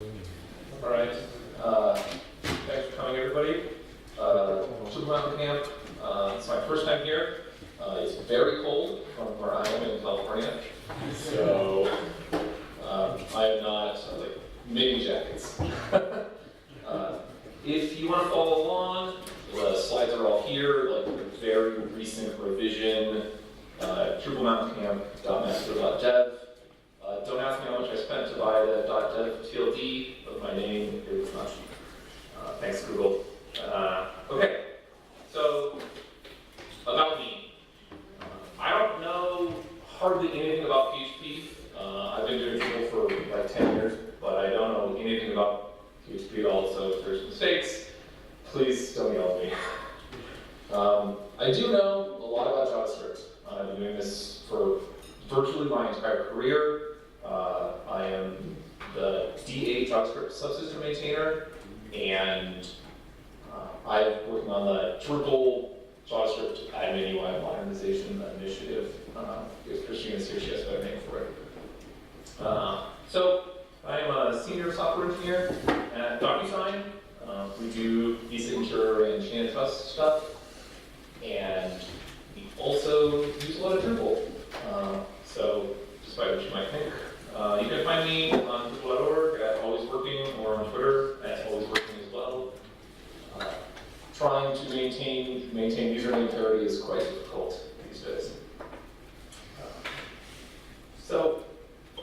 All right. Thanks for coming, everybody. Drupal Camp. It's my first time here. It's very cold from where I am in California, so I am not mini jackets. If you want to follow along, the slides are all here. Like the very recent revision, DrupalMountainCamp.master.dev. Don't ask me how much I spent to buy the .dev TLD, but my name is not cheap. Thanks, Google. Okay, so about me. I don't know hardly anything about PHP. I've been doing Drupal for like 10 years, but I don't know anything about PHP at all, so if there's mistakes, please don't yell at me. I do know a lot about JavaScript. I've been doing this for virtually my entire career. I am the D8 JavaScript subsystem maintainer, and I'm working on the Drupal JavaScript Admin UI Modernization initiative. If Christina's here, she has a better name for it. So I'm a senior software engineer at DocuSign. We do e-signature and chain of trust stuff, and we also use a lot of Drupal. So despite what you might think, you can find me on Drupal.org at Always Working, or on Twitter at Always Working as well. Trying to maintain username parity is quite difficult these days. So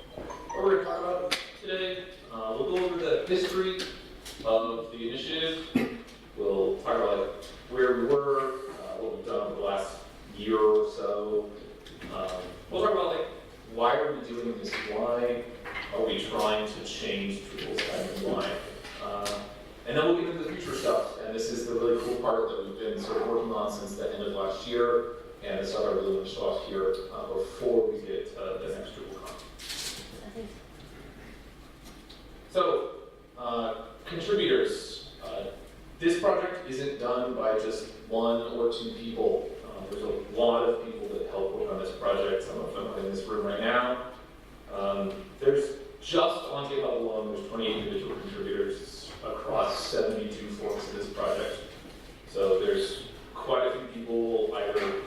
what we're going to talk about today, we'll go over the history of the initiative. We'll talk about where we were, what we've done over the last year or so. We'll talk about why are we doing this? Why are we trying to change Drupal's admin UI? And then we'll get into the future stuff. And this is the really cool part that we've been sort of working on since the end of last year, and the stuff I really want to show off here before we get the next DrupalCon. So, contributors. This project isn't done by just one or two people. There's a lot of people that help work on this project. Some of them are in this room right now. There's just on GitHub alone, there's 28 individual contributors across 72 forks of this project. So there's quite a few people either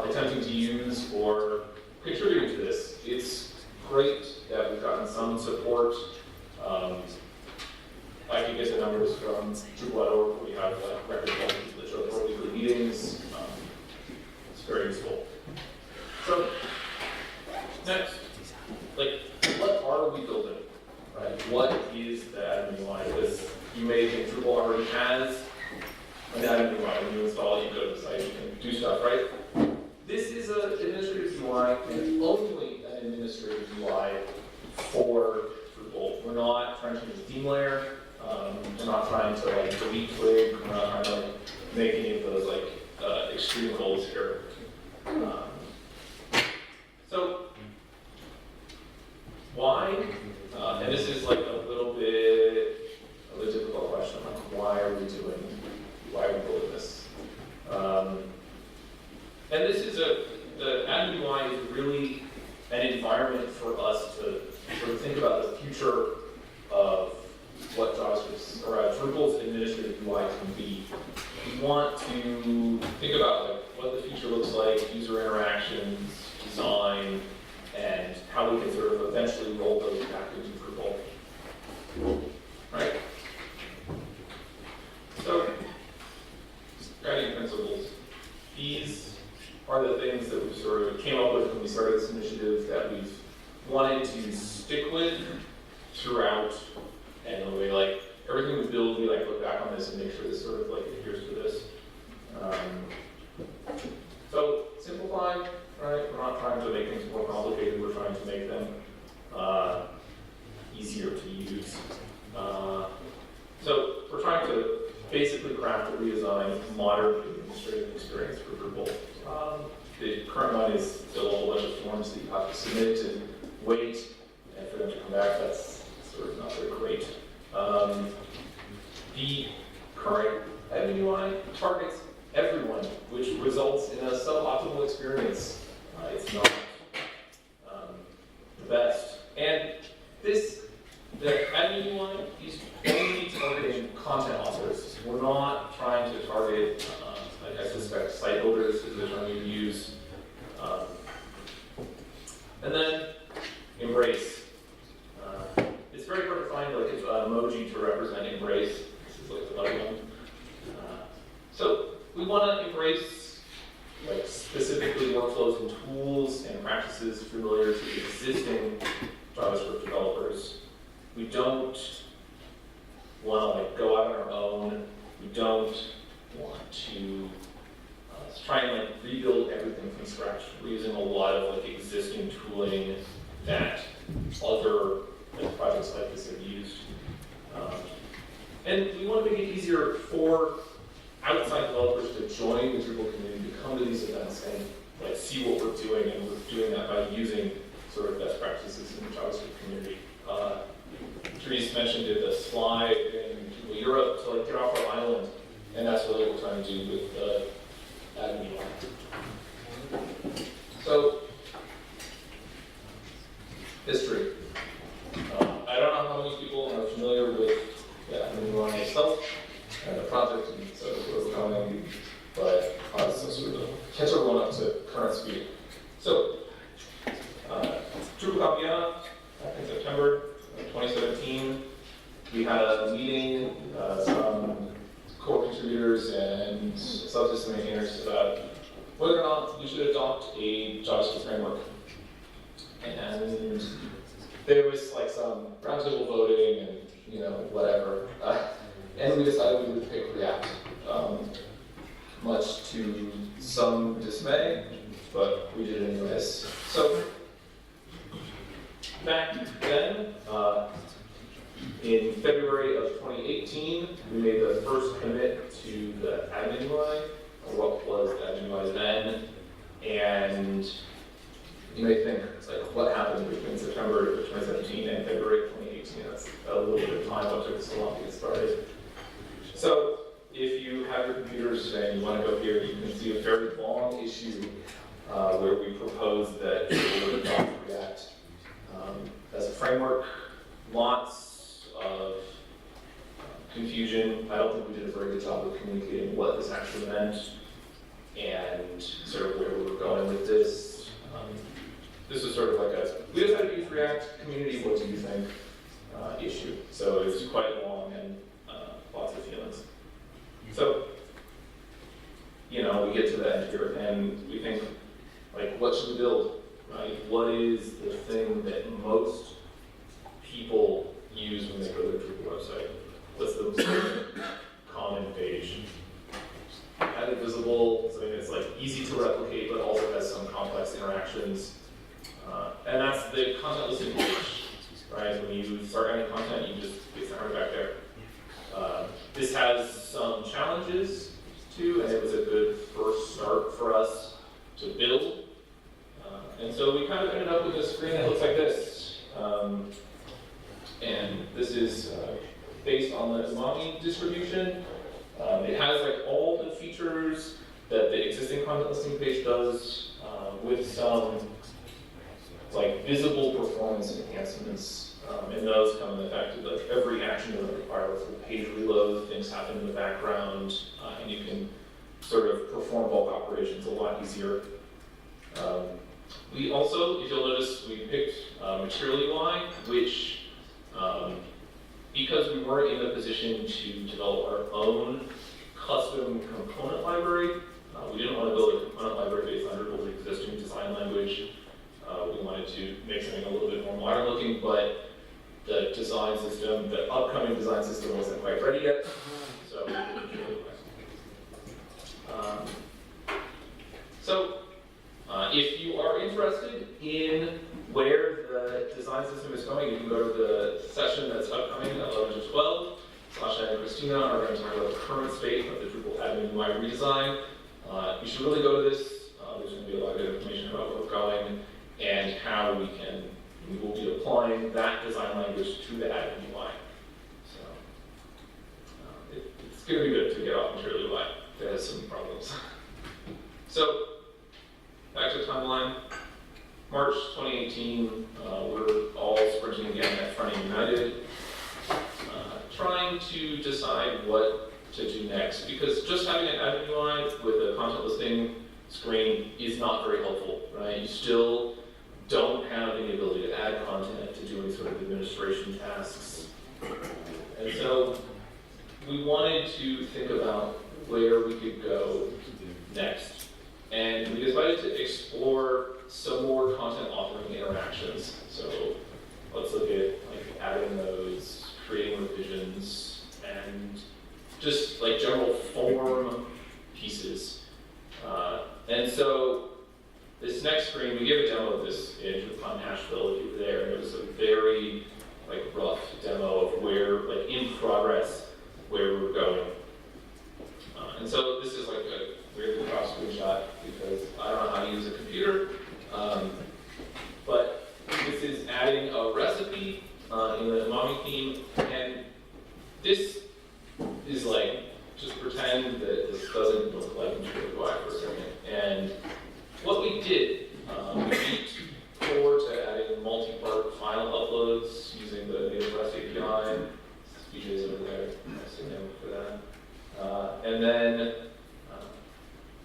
attempting to use or contributing to this. It's great that we've gotten some support. I can get the numbers from Drupal.org. We have record of people that show up for weekly meetings. It's very useful. So next, what are we building? Right? What is the admin UI? Because you may think Drupal already has an admin UI. When you install it, you go to the site, you can do stuff, right? This is an administrative UI, and only an administrative UI for Drupal. We're not trying to change the theme layer. We're not trying to delete twig. We're not trying to make any of those extreme goals here. So why? And this is a little bit of a difficult question. Why are we building this? And this is the admin UI is really an environment for us to sort of think about the future of what JavaScript's or Drupal's administrative UI can be. We want to think about what the future looks like, user interactions, design, and how we can sort of eventually roll those back into Drupal. Right? So, guiding principles. These are the things that we sort of came up with when we started this initiative that we've wanted to stick with throughout. And when we everything we build, we look back on this and make sure this sort of adheres to this. So simplify, right? We're not trying to make things more complicated. We're trying to make them easier to use. So we're trying to basically craft a redesigned, modern administrative experience for Drupal. The current one is still a whole bunch of forms that you have to submit and wait, and for them to come back, that's sort of not very great. The current admin UI targets everyone, which results in a suboptimal experience. It's not the best. And the admin UI he's only targeting content authors. We're not trying to target, like I suspect, site builders is the term you use. And then embrace. It's very hard to find like an emoji to represent embrace. This is like the other one. So we want to embrace like specifically workflows and tools and practices familiar to existing JavaScript developers. We don't want to like go out on our own. We don't want to try and like rebuild everything from scratch. We're using a lot of like existing tooling that other like, projects like this have used. And we want to make it easier for outside developers to join the Drupal community, to come to these events and like see what we're doing, and we're doing that by using sort of best practices in the JavaScript community. Therese mentioned it, the slide in Drupal Europe to like get off our island, and that's really what we're trying to do with the Admin UI. So, history. I don't know how many people are familiar with the Admin UI itself and the project, and so where we're going, but I'll sort of catch everyone up to current speed. So, Drupal Vienna, back in September 2017, we had a meeting, some core contributors and subsystem maintainers about whether or not we should adopt a JavaScript framework. And there was like some roundtable voting and whatever. And we decided we would pick React, much to some dismay, but we did it anyways. So back then, in February of 2018, we made the first commit to the Admin UI, or what was the Admin UI then, and you may think, it's like, what happened between September of 2017 and February of 2018? That's a little bit of time, what took us so long to get started. So, if you have your computers and you want to go here, you can see a very long issue where we propose that we would adopt React as a framework. Lots of confusion. I don't think we did a very good job of communicating what this actually meant and sort of where we were going with this. This was sort of like a, we decided to use React community, what do you think issue. So it was quite long and lots of feelings. So, we get to the end here and we think, like, what should we build, right? What is the thing that most people use when they go to the Drupal website? What's the most common page? Have it visible, something that's like easy to replicate, but also has some complex interactions. And that's the content listing page, right? When you start adding content, you just get started back there. This has some challenges too, and it was a good first start for us to build. And so we kind of ended up with a screen that looks like this. And this is based on the umami distribution. It has like all the features that the existing content listing page does, with some like visible performance enhancements. And those come in the fact that like every action doesn't require a full page reload, things happen in the background, and you can sort of perform bulk operations a lot easier. We also, if you'll notice, we picked Material UI, which, because we weren't in the position to develop our own custom component library, we didn't want to build a component library based on Drupal's existing design language. We wanted to make something a little bit more modern looking, but the design system, the upcoming design system wasn't quite ready yet. So, if you are interested in where the design system is going, you can go to the session that's upcoming at 11 to 12. Sasha and Christina are going to talk about the current state of the Drupal Admin UI redesign. You should really go to this. There's going to be a lot of good information about where we're going and how we will be applying that design language to the Admin UI. So it's going to be good to get off Material UI. It has some problems. So back to the timeline. March 2018, we're all sprinting again at Fronting United. trying to decide what to do next, because just having an admin UI with a content listing screen is not very helpful, right? You still don't have any ability to add content, to do any sort of administration tasks. And so we wanted to think about where we could go next. And we decided to explore some more content authoring interactions. So let's look at like adding those, creating revisions, and just like general form pieces. And so this next screen, we gave a demo of this in Drupal Nashville, if you were there, and it was a very like rough demo of where, like in progress, where we're going. And so this is like a weirdly cross screenshot because I don't know how to use a computer. But this is adding a recipe in the umami theme, and this is like, just pretend that this doesn't look like Contrib UI for a second. And what we did, we beat core to adding multi-part file uploads using the native REST API. DJ's over there, nice name for that. And then,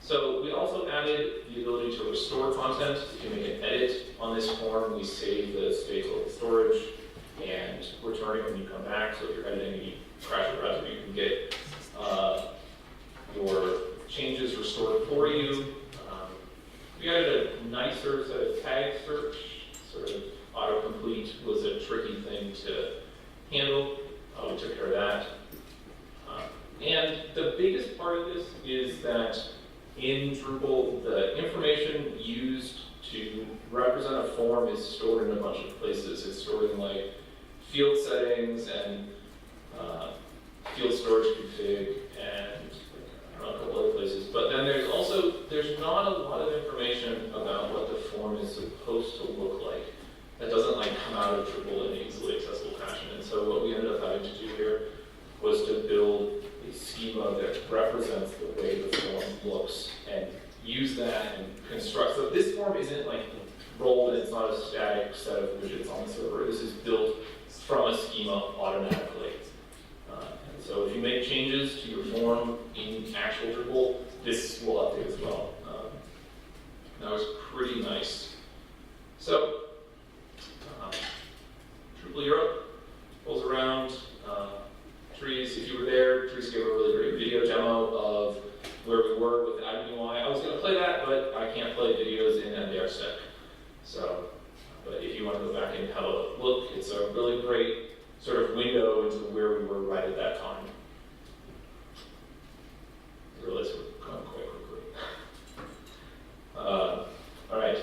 so we also added the ability to restore content. If you make an edit on this form, we save the state local storage and return it when you come back. So if you're editing and you crash a browser, you can get your changes restored for you. We added a nicer set of tag search. Sort of autocomplete was a tricky thing to handle. We took care of that. And the biggest part of this is that in Drupal, the information used to represent a form is stored in a bunch of places. It's stored in like field settings and field storage config and I don't know, a couple other places. But then there's not a lot of information about what the form is supposed to look like. That doesn't like come out of Drupal in an easily accessible fashion. And so what we ended up having to do here was to build a schema that represents the way the form looks and use that and construct. So this form isn't like rolled, it's not a static set of widgets on the server. This is built from a schema automatically. And so if you make changes to your form in actual Drupal, this will update as well. That was pretty nice. So Drupal Europe rolls around. Trees, if you were there, Trees gave a really great video demo of where we were with the Admin UI. I was going to play that, but I can't play videos in MDR-Sec. So, but if you want to go back and have a look, it's a really great sort of window into where we were right at that time. I realize we're going quite quickly. All right,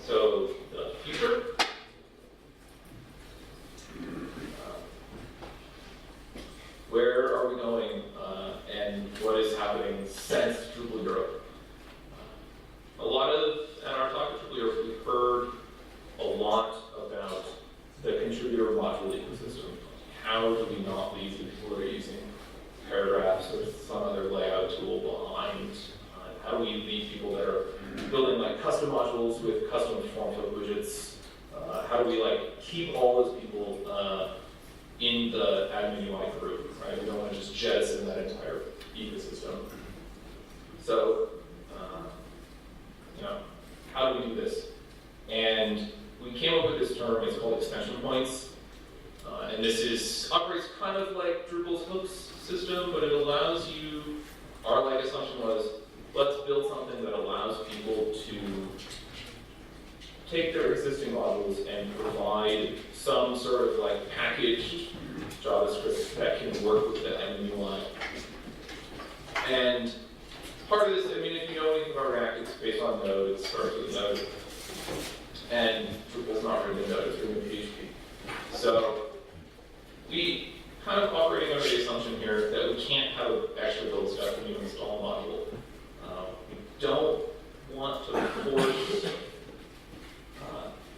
so the future. Where are we going and what is happening since Drupal Europe? A lot of, at our talk at Drupal Europe, we heard a lot about the contributor module ecosystem. How do we not leave the people that are using paragraphs or some other layout tool behind? How do we leave people that are building like custom modules with custom form field widgets? How do we like keep all those people in the Admin UI group, right? We don't want to just jettison that entire ecosystem. So, how do we do this? And we came up with this term, it's called extension points. And this operates kind of like Drupal's hooks system, but it allows you, our like assumption was, let's build something that allows people to take their existing modules and provide some sort of like packaged JavaScript that can work with the Admin UI. And part of this, I mean, if you know anything about React, it's based on Node, it starts with Node. And Drupal's not written in Node, it's written in PHP. So we kind of operating under the assumption here that we can't have extra build stuff when you install a module. We don't want to force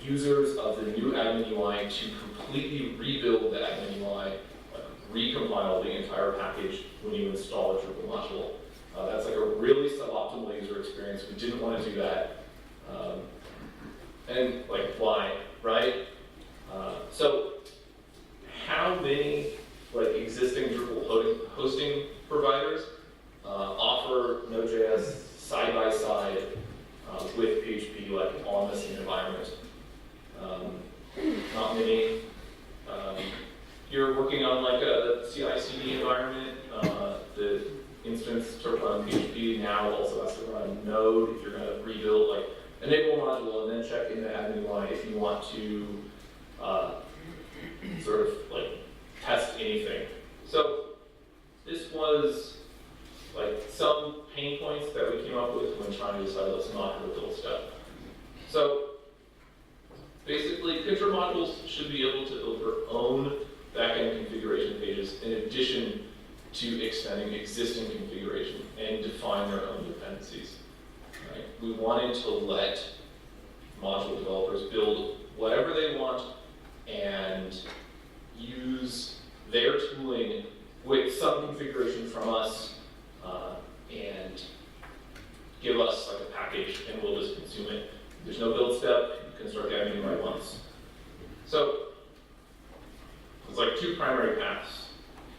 users of the new Admin UI to completely rebuild the Admin UI, like recompile the entire package when you install a Drupal module. That's like a really suboptimal user experience. We didn't want to do that. And like, why, right? So how many like existing hosting providers offer Node.js side by side with PHP, like on the same environment. Not many. You're working on like a CI/CD environment. The instance to run PHP now also has to run Node if you're going to rebuild, like enable module and then check into Admin UI if you want to sort of like test anything. So this was like some pain points that we came up with when trying to decide let's not do a build step. So basically, Contrib modules should be able to build their own backend configuration pages in addition to extending existing configuration and define their own dependencies. Right? We wanted to let module developers build whatever they want and use their tooling with some configuration from us and give us like a package and we'll just consume it. There's no build step, you can start the Admin UI once. So there's like two primary paths,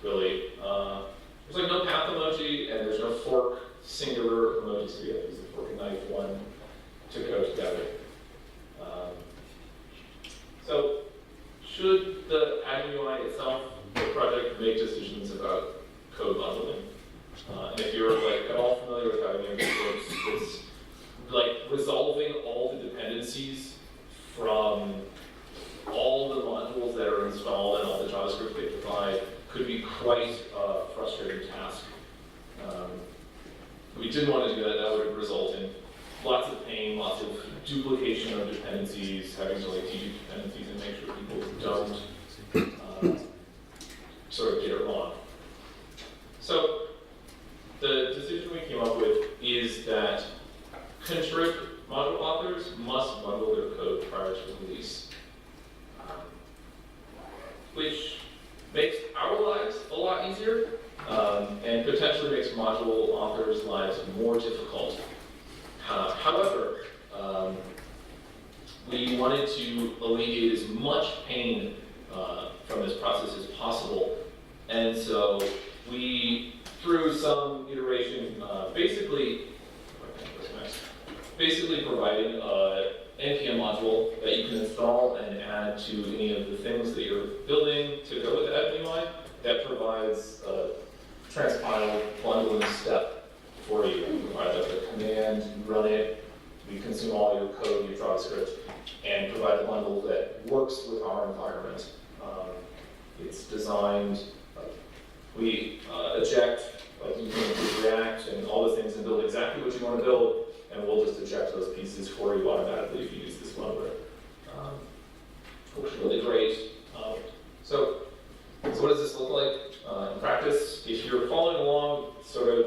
really. There's like no path emoji and there's no fork singular emoji, so you have to use the fork and knife one to go together. So should the Admin UI itself, the project, make decisions about code bundling? And if you're like at all familiar with how Admin UI works, it's like resolving all the dependencies from all the modules that are installed and all the JavaScript they provide could be quite a frustrating task. We didn't want to do that. That would result in lots of pain, lots of duplication of dependencies, having to like dedupe dependencies and make sure people don't sort of get it wrong. So the decision we came up with is that Contrib module authors must bundle their code prior to release, which makes our lives a lot easier and potentially makes module authors' lives more difficult. However, we wanted to alleviate as much pain from this process as possible, and so we, through some iteration, basically providing an NPM module that you can install and add to any of the things that you're building to go with the Admin UI that provides a transpile bundling step for you. We provide the command, you run it, we consume all your code, your JavaScript, and provide a bundle that works with our environment. It's designed, we eject, like you can use React and all the things and build exactly what you want to build, and we'll just eject those pieces for you automatically if you use this bundler. Works really great. So what does this look like in practice? If you're following along, sort of,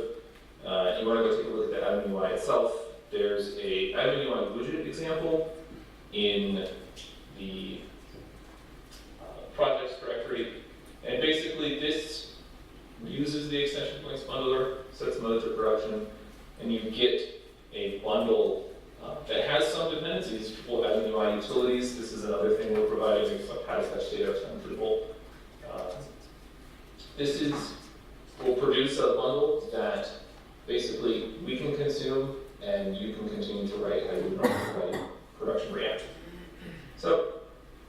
you want to go take a look at the Admin UI itself, there's a Admin UI widget example in the projects directory, and basically this uses the extension points bundler, sets mode to production, and you get a bundle that has some dependencies for Admin UI utilities. This is another thing we're providing, it's like how to fetch data from Drupal. This will produce a bundle that basically we can consume and you can continue to write how you would normally write production React. So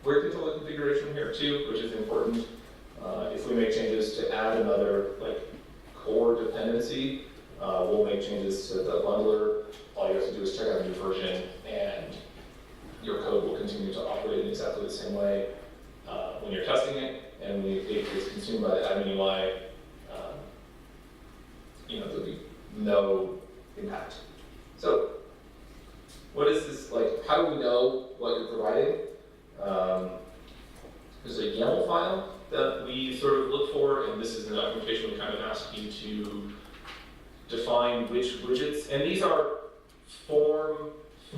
we're control the configuration here too, which is important. If we make changes to add another like core dependency, we'll make changes to the bundler. All you have to do is check out a new version, and your code will continue to operate in exactly the same way when you're testing it. And when it is consumed by the Admin UI, there'll be no impact. So, what is this like? How do we know what you're providing? There's a YAML file that we sort of look for, and this is the documentation we kind of ask you to define which widgets, and these are form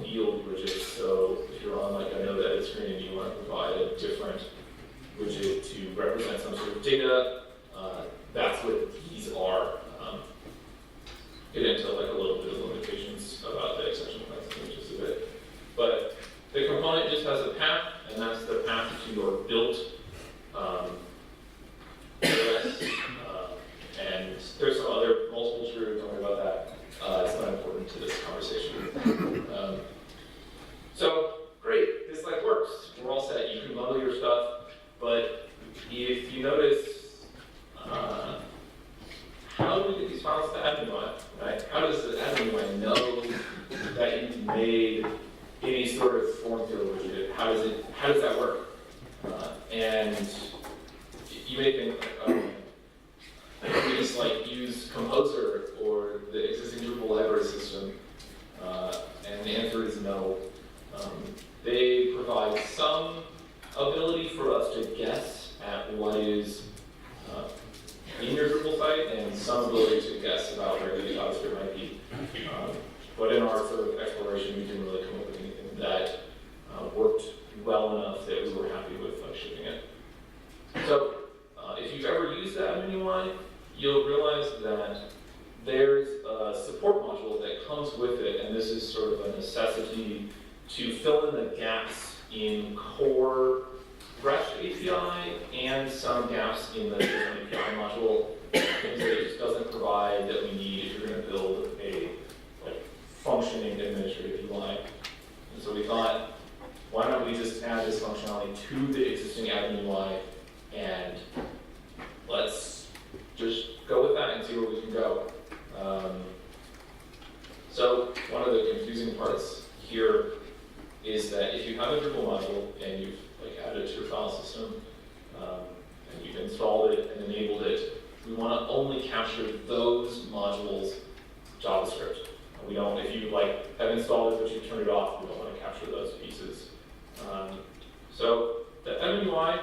field widgets. So if you're on like a node edit screen and you want to provide a different widget to represent some sort of data, that's what these are. Get into like a little bit of limitations about the exception points in just a bit. But the component just has a path, and that's the path to your built OS, and how do we get these files to Admin UI, right? How does the Admin UI know that you've made any sort of form field widget? How does that work? And you may think, we just like use Composer or the existing Drupal library system, and the answer is no. They provide some ability for us to guess at what is in your Drupal site and some ability to guess about where the JavaScript might be. But in our sort of exploration, we didn't really come up with anything that worked well enough that we were happy with shipping it. So if you've ever used the Admin UI, you'll realize that there's a support module that comes with it, and this is sort of a necessity to fill in the gaps in core REST API and some gaps in the different API module, things that it just doesn't provide that we need if you're going to build a functioning administrative UI. And so we thought, why don't we just add this functionality to the existing Admin UI, and let's just go with that and see where we can go. So one of the confusing parts here is that if you have a Drupal module and you've added it to your file system, and you've installed it and enabled it, we want to only capture those modules JavaScript. We don't, if you have installed it but you turn it off, we don't want to capture those pieces. So the Admin UI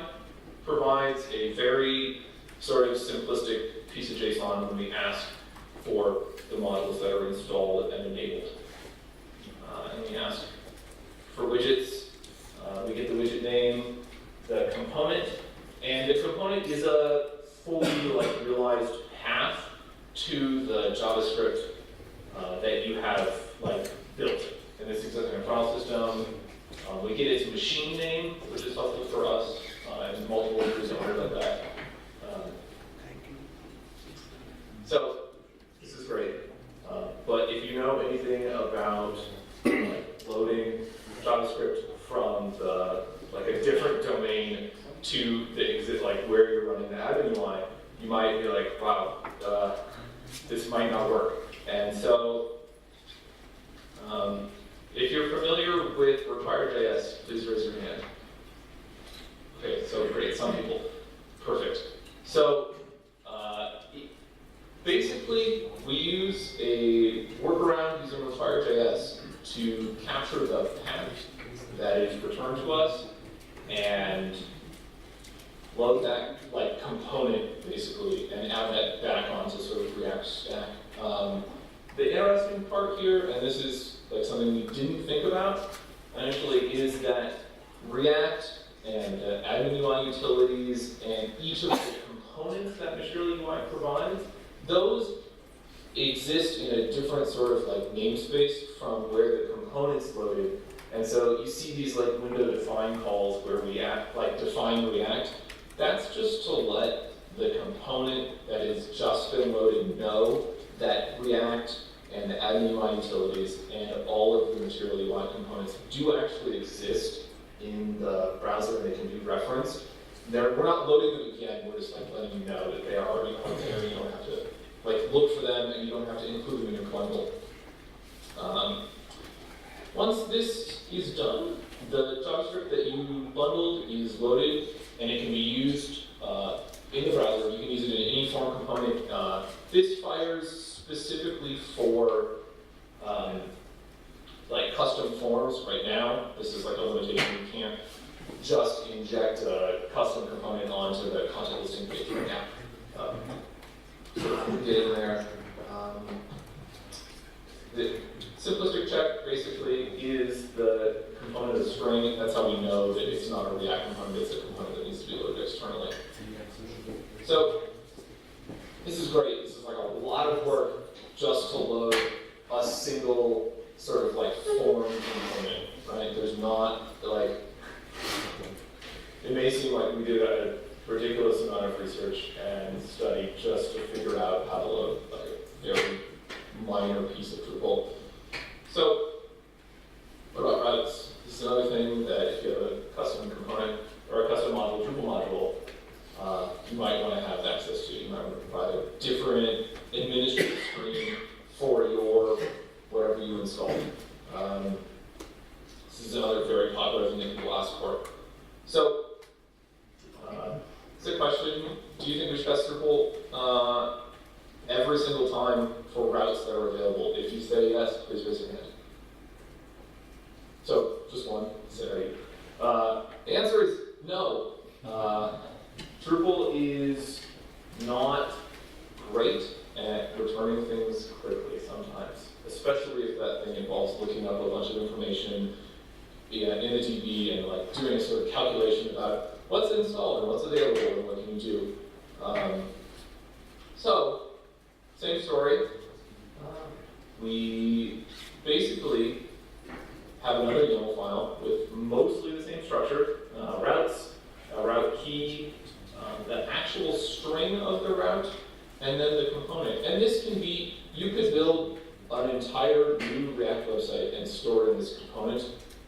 provides a very sort of simplistic piece of JSON when we ask for the modules that are installed and enabled. And we ask for widgets. We get the widget name, the component, and the component is a fully realized path to the JavaScript that you have built. In this existing file system, we get its machine name, which is helpful for us, and multiple entries and order like that. So this is great. But if you know anything about loading JavaScript from a different domain to the where you're running the Admin UI, you might be like, wow, this might not work. And so, if you're familiar with RequireJS, please raise your hand. Okay, so great, some people. Perfect. So, basically, we use a workaround using RequireJS to capture the path that is returned to us and load that component basically and add that back onto sort of React stack. The interesting part here, and this is something we didn't think about initially, is that React and Admin UI utilities and each of the components that Material UI provides, those exist in a different sort of namespace from where the component's loaded. And so you see these window define calls where we define React. That's just to let the component that is just been loaded know that React and the Admin UI utilities and all of the Material UI components do actually exist in the browser and they can be referenced. We're not loading them again, we're just letting you know that they are already out there. You don't have to look for them and you don't have to include them in your bundle. Once this is done, the JavaScript that you bundled is loaded and it can be used in the browser. You can use it in any form component. This fires specifically for custom forms right now. This is a limitation. You can't just inject a custom component onto the content listing page right now. So we'll get in there. The simplistic check basically is the component of string. That's how we know that it's not a React component, it's a component that needs to be loaded externally. So this is great. This is a lot of work just to load a single sort of form component, right? There's not it may seem like we did a ridiculous amount of research and study just to figure out how to load a very minor piece of Drupal. So, what about routes? This is another thing that if you have a custom component or a custom module, Drupal module, you might want to have have access to. You might want to provide a different administrative screen for your whatever you install. This is another very popular thing that people ask for. So, it's a question: do you think we should test Drupal every single time for routes that are available? If you say yes, please raise your hand. So, just one. Say the answer is no. Drupal is not great at returning things quickly sometimes, especially if that thing involves looking up a bunch of information in the DB and like doing a sort of calculation about what's installed and what's available and what can you do. So, same story. We basically have another YAML file with mostly the same structure, routes, a route key, the actual string of the route, and then the component. And this can be, you could build an entire new React website and store it in this component,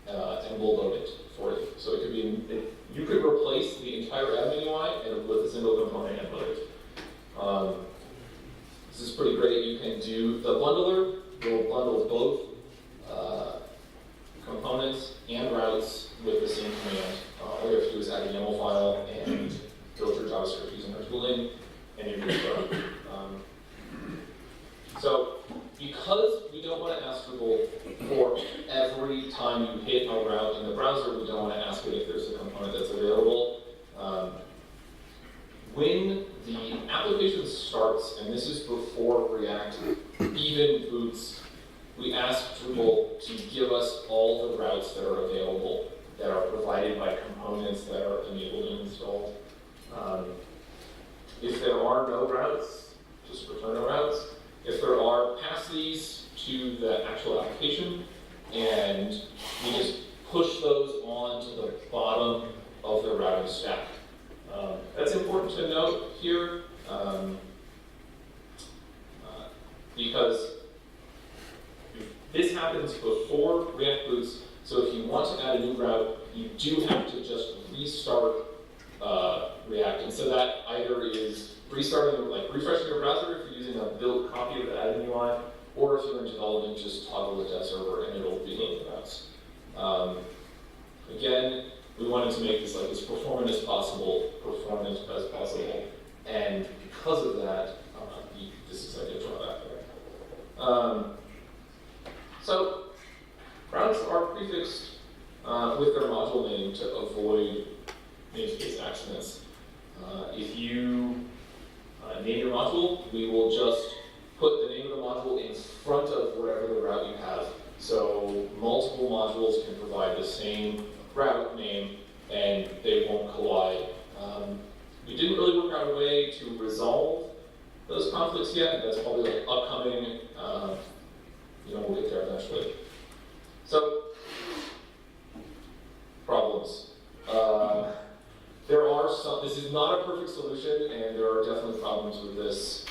and we'll load it for you. So it could be, you could replace the entire admin UI and with a single component and load it. This is pretty great. You can do the bundler, will bundle both components and routes with the same command. All you have to do is add a YAML file and build your JavaScript using our tooling, and you're good to go. So, because we don't want to ask Drupal for every time you hit a route in the browser, we don't want to ask it if there's a component that's available. When the application starts, and this is before React even boots, we ask Drupal to give us all the routes that are available, that are provided by components that are enabled and installed. If there are no routes, just return the routes. If there are, pass these to the actual application, and we just push those onto the bottom of the routing stack. That's important to note here, because this happens before React boots, so if you want to add a new route, you do have to just restart React. And so that either is restarting, like refreshing your browser if you're using a built copy of the admin UI, or if you're in development, just toggle the dev server and it'll reload the routes. Again, we wanted to make this like as performant as possible, and because of that, this is like a drawback there. So, routes are prefixed with their module name to avoid namespace accidents. If you name your module, we will just put the name of the module in front of whatever the route you have. So multiple modules can provide the same route name and they won't collide. We didn't really work out a way to resolve those conflicts yet. That's probably like upcoming. We'll get there eventually. So, problems. There are some, this is not a perfect solution, and there are definitely problems with this.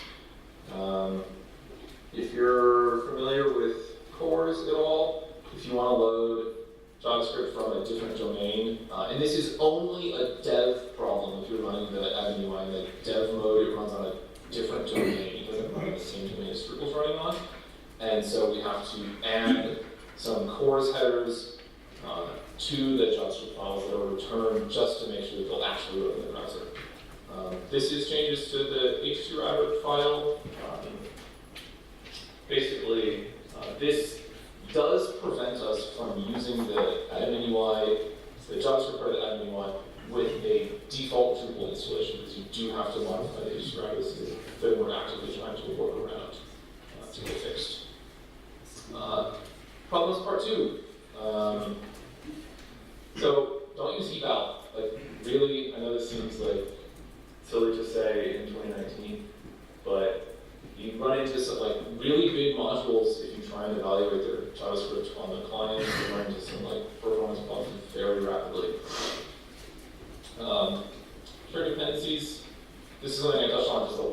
If you're familiar with cores at all, if you want to load JavaScript from a different domain, and this is only a dev problem. If you're running the admin UI in the dev mode, it runs on a different domain. It doesn't run on the same domain as Drupal's running on. And so we have to add some cores headers to the JavaScript files that are returned just to make sure that they'll actually run in the browser. This is changes to the h2 router file. Basically, this does prevent us from using the admin UI, the JavaScript part of the admin UI, with a default Drupal installation, because you do have to modify the h2 routers that we're actively trying to work around to get fixed. Problems part 2. So don't use eval. Like really, I know this seems like silly to say in 2019, but you run into some like really big modules if you try and evaluate their JavaScript on the client. You run into some like performance problems very rapidly. Shared dependencies. This is something I touched on just a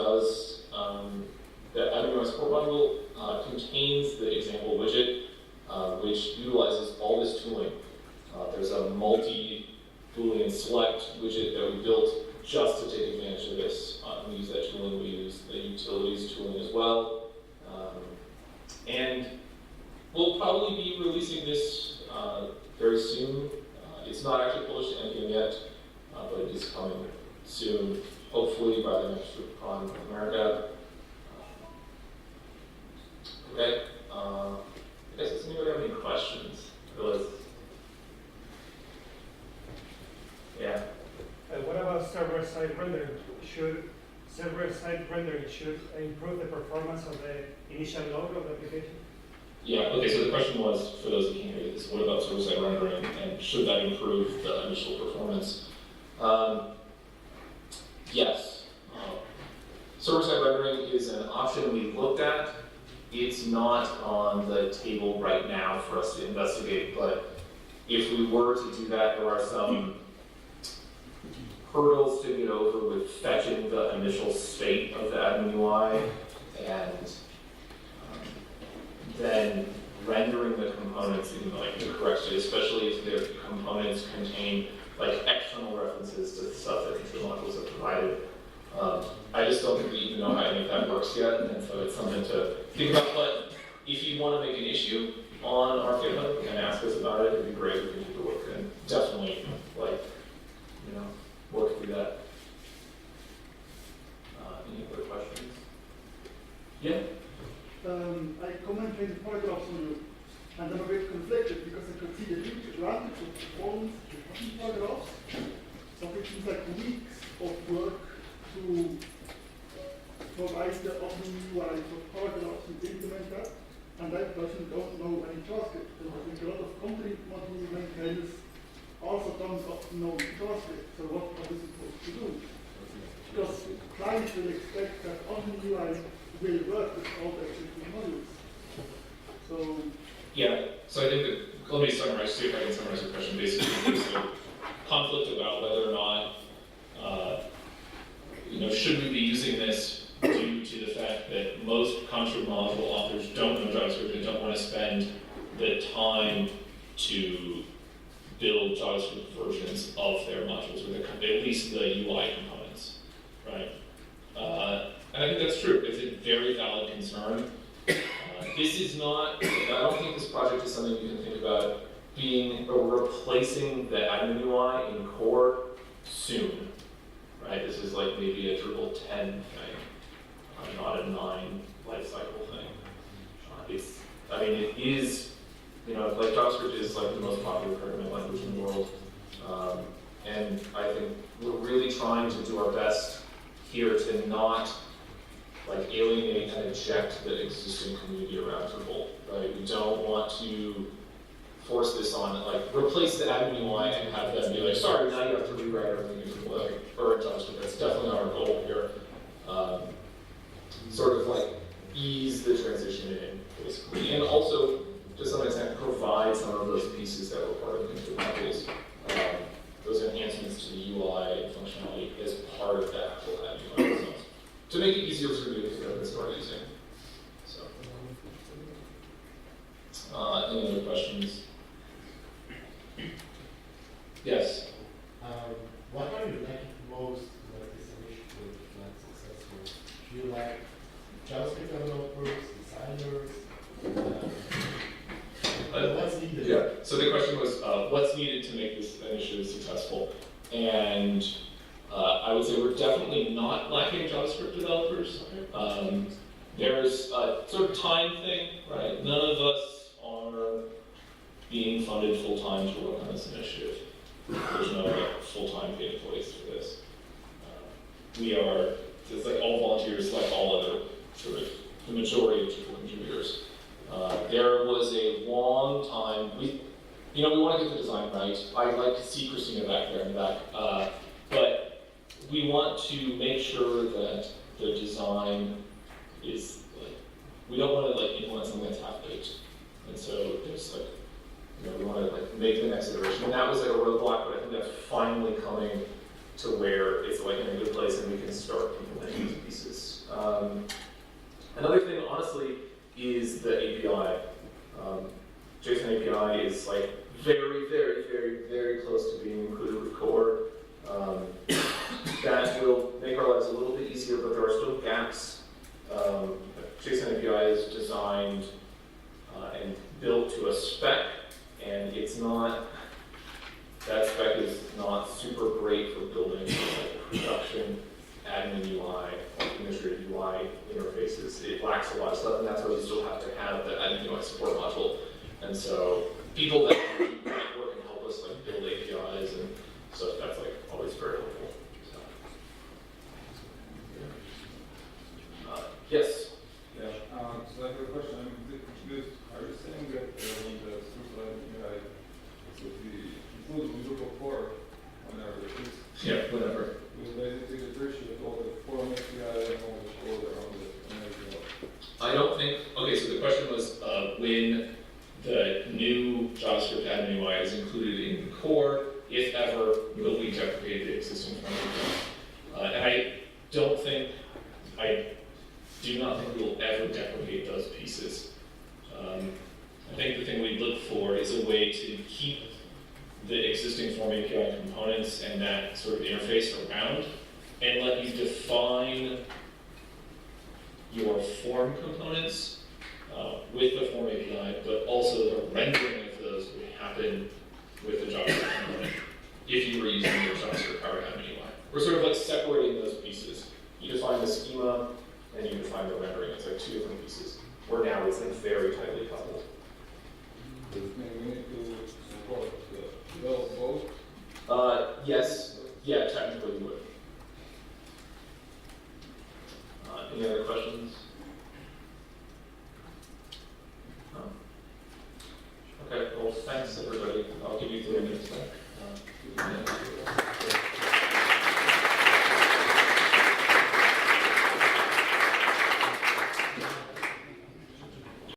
does, the Admin UI support module contains the example widget, which utilizes all this tooling. There's a multi-Boolean select widget that we built just to take advantage of this. We use that tooling, we use the utilities tooling as well. And we'll probably be releasing this very soon. It's not actually published to anything yet, but it is coming soon, hopefully by the next DrupalCon in America. Okay, I guess does anybody have any questions? Yeah. What about server-side rendering? Should server-side rendering improve the performance of the initial load of the application? Yeah, okay, so the question was, for those who can't hear this, what about server-side rendering, and should that improve the initial performance? Yes. Server-side rendering is an option we looked at. It's not on the table right now for us to investigate, but if we were to do that, there are some hurdles to get over with fetching the initial state of the Admin UI and then rendering the components in like the correct state, especially if the components contain like external references to stuff that the modules have provided. I just don't think we even know how any of that works yet, and so it's something to think about. But if you want to make an issue on our GitHub and ask us about it, it'd be great. We can do the work and definitely, like, you know, work through that. Any other questions? Yeah? I commented the paragraphs on you, and I'm a bit conflicted because I could see the huge advantage of performance in paragraphs. So it seems like weeks of work to provide the Admin UI for paragraphs and implement that. And that person don't know any JavaScript. And I think a lot of company module maintainers also don't know JavaScript. So what are we supposed to do? Because clients will expect that Admin UI will work with all the existing modules. So yeah, so I think that, let me summarize, see if I can summarize the question. Basically, there's a conflict about whether or not, should we be using this due to the fact that most Contrib module authors don't know JavaScript and don't want to spend the time to build JavaScript versions of their modules, or at least the UI components, right? And I think that's true. It's a very valid concern. This is not, I don't think this project is something you can think about being or replacing the Admin UI in core soon, right? This is like maybe a Drupal 10 thing, not a 9 lifecycle thing. It is, like JavaScript is like the most popular programming language in the world. And I think we're really trying to do our best here to not like alienate and eject the existing community around Drupal, right? We don't want to force this on, like replace the Admin UI and have them be like, sorry, now you have to rewrite everything in Drupal or in JavaScript. That's definitely not our goal here. Sort of like ease the transition in, basically. And also, to some extent, provide some of those pieces that were part of the Contrib modules, those enhancements to the UI and functionality as part of that actual Admin UI itself, to make it easier for you to pick up and start using. So, any other questions? Yes? What are you liking most about this initiative not successful? Do you like JavaScript developers, designers? What's needed? Yeah, so the question was, what's needed to make this initiative successful? And I would say we're definitely not lacking JavaScript developers. There's a sort of time thing, right? None of us are being funded full-time to work on this initiative. There's no full-time paid employees for this. We are, it's like all volunteers, like all other sort of, the majority of Drupal contributors. There was a long time, we want to get the design right. I'd like to see Christina back there in the back. But we want to make sure that the design is like, we don't want to like implement something that's half-baked. And so there's like, we want to like make the next iteration. And that was like a roadblock, but I think that's finally coming to where it's like in a good place and we can start implementing these pieces. Another thing, honestly, is the API. JSON API is like very, very, very, very close to being included with core. That will make our lives a little bit easier, but there are still gaps. JSON API is designed and built to a spec, and it's not, that spec is not super great for building like production, admin UI, or administrative UI interfaces. It lacks a lot of stuff, and that's why you still have to have the admin UI support module. And so people that do that work and help us like build APIs and stuff, that's like always very helpful. So. Yes? Yeah, so I have a question. I'm a bit confused. Are you saying that when the Drupal UI includes Drupal core, whenever it is? Yeah, whatever. Will basically depreciate all the form API and all the code around it and everything else? I don't think, okay, so the question was when the new JavaScript admin UI is included in the core, if ever, will we deprecate the existing front end? And I do not think we will ever deprecate those pieces. I think the thing we look for is a way to keep the existing form API components and that sort of interface around and let you define your form components with the form API, but also the rendering of those would happen with the JavaScript component if you were using your JavaScript powered admin UI. We're sort of like separating those pieces. You define the schema and you define the rendering. It's like two different pieces. Where now it's like very tightly coupled. Does it mean we need to support both? Yes. Yeah, technically you would. Any other questions?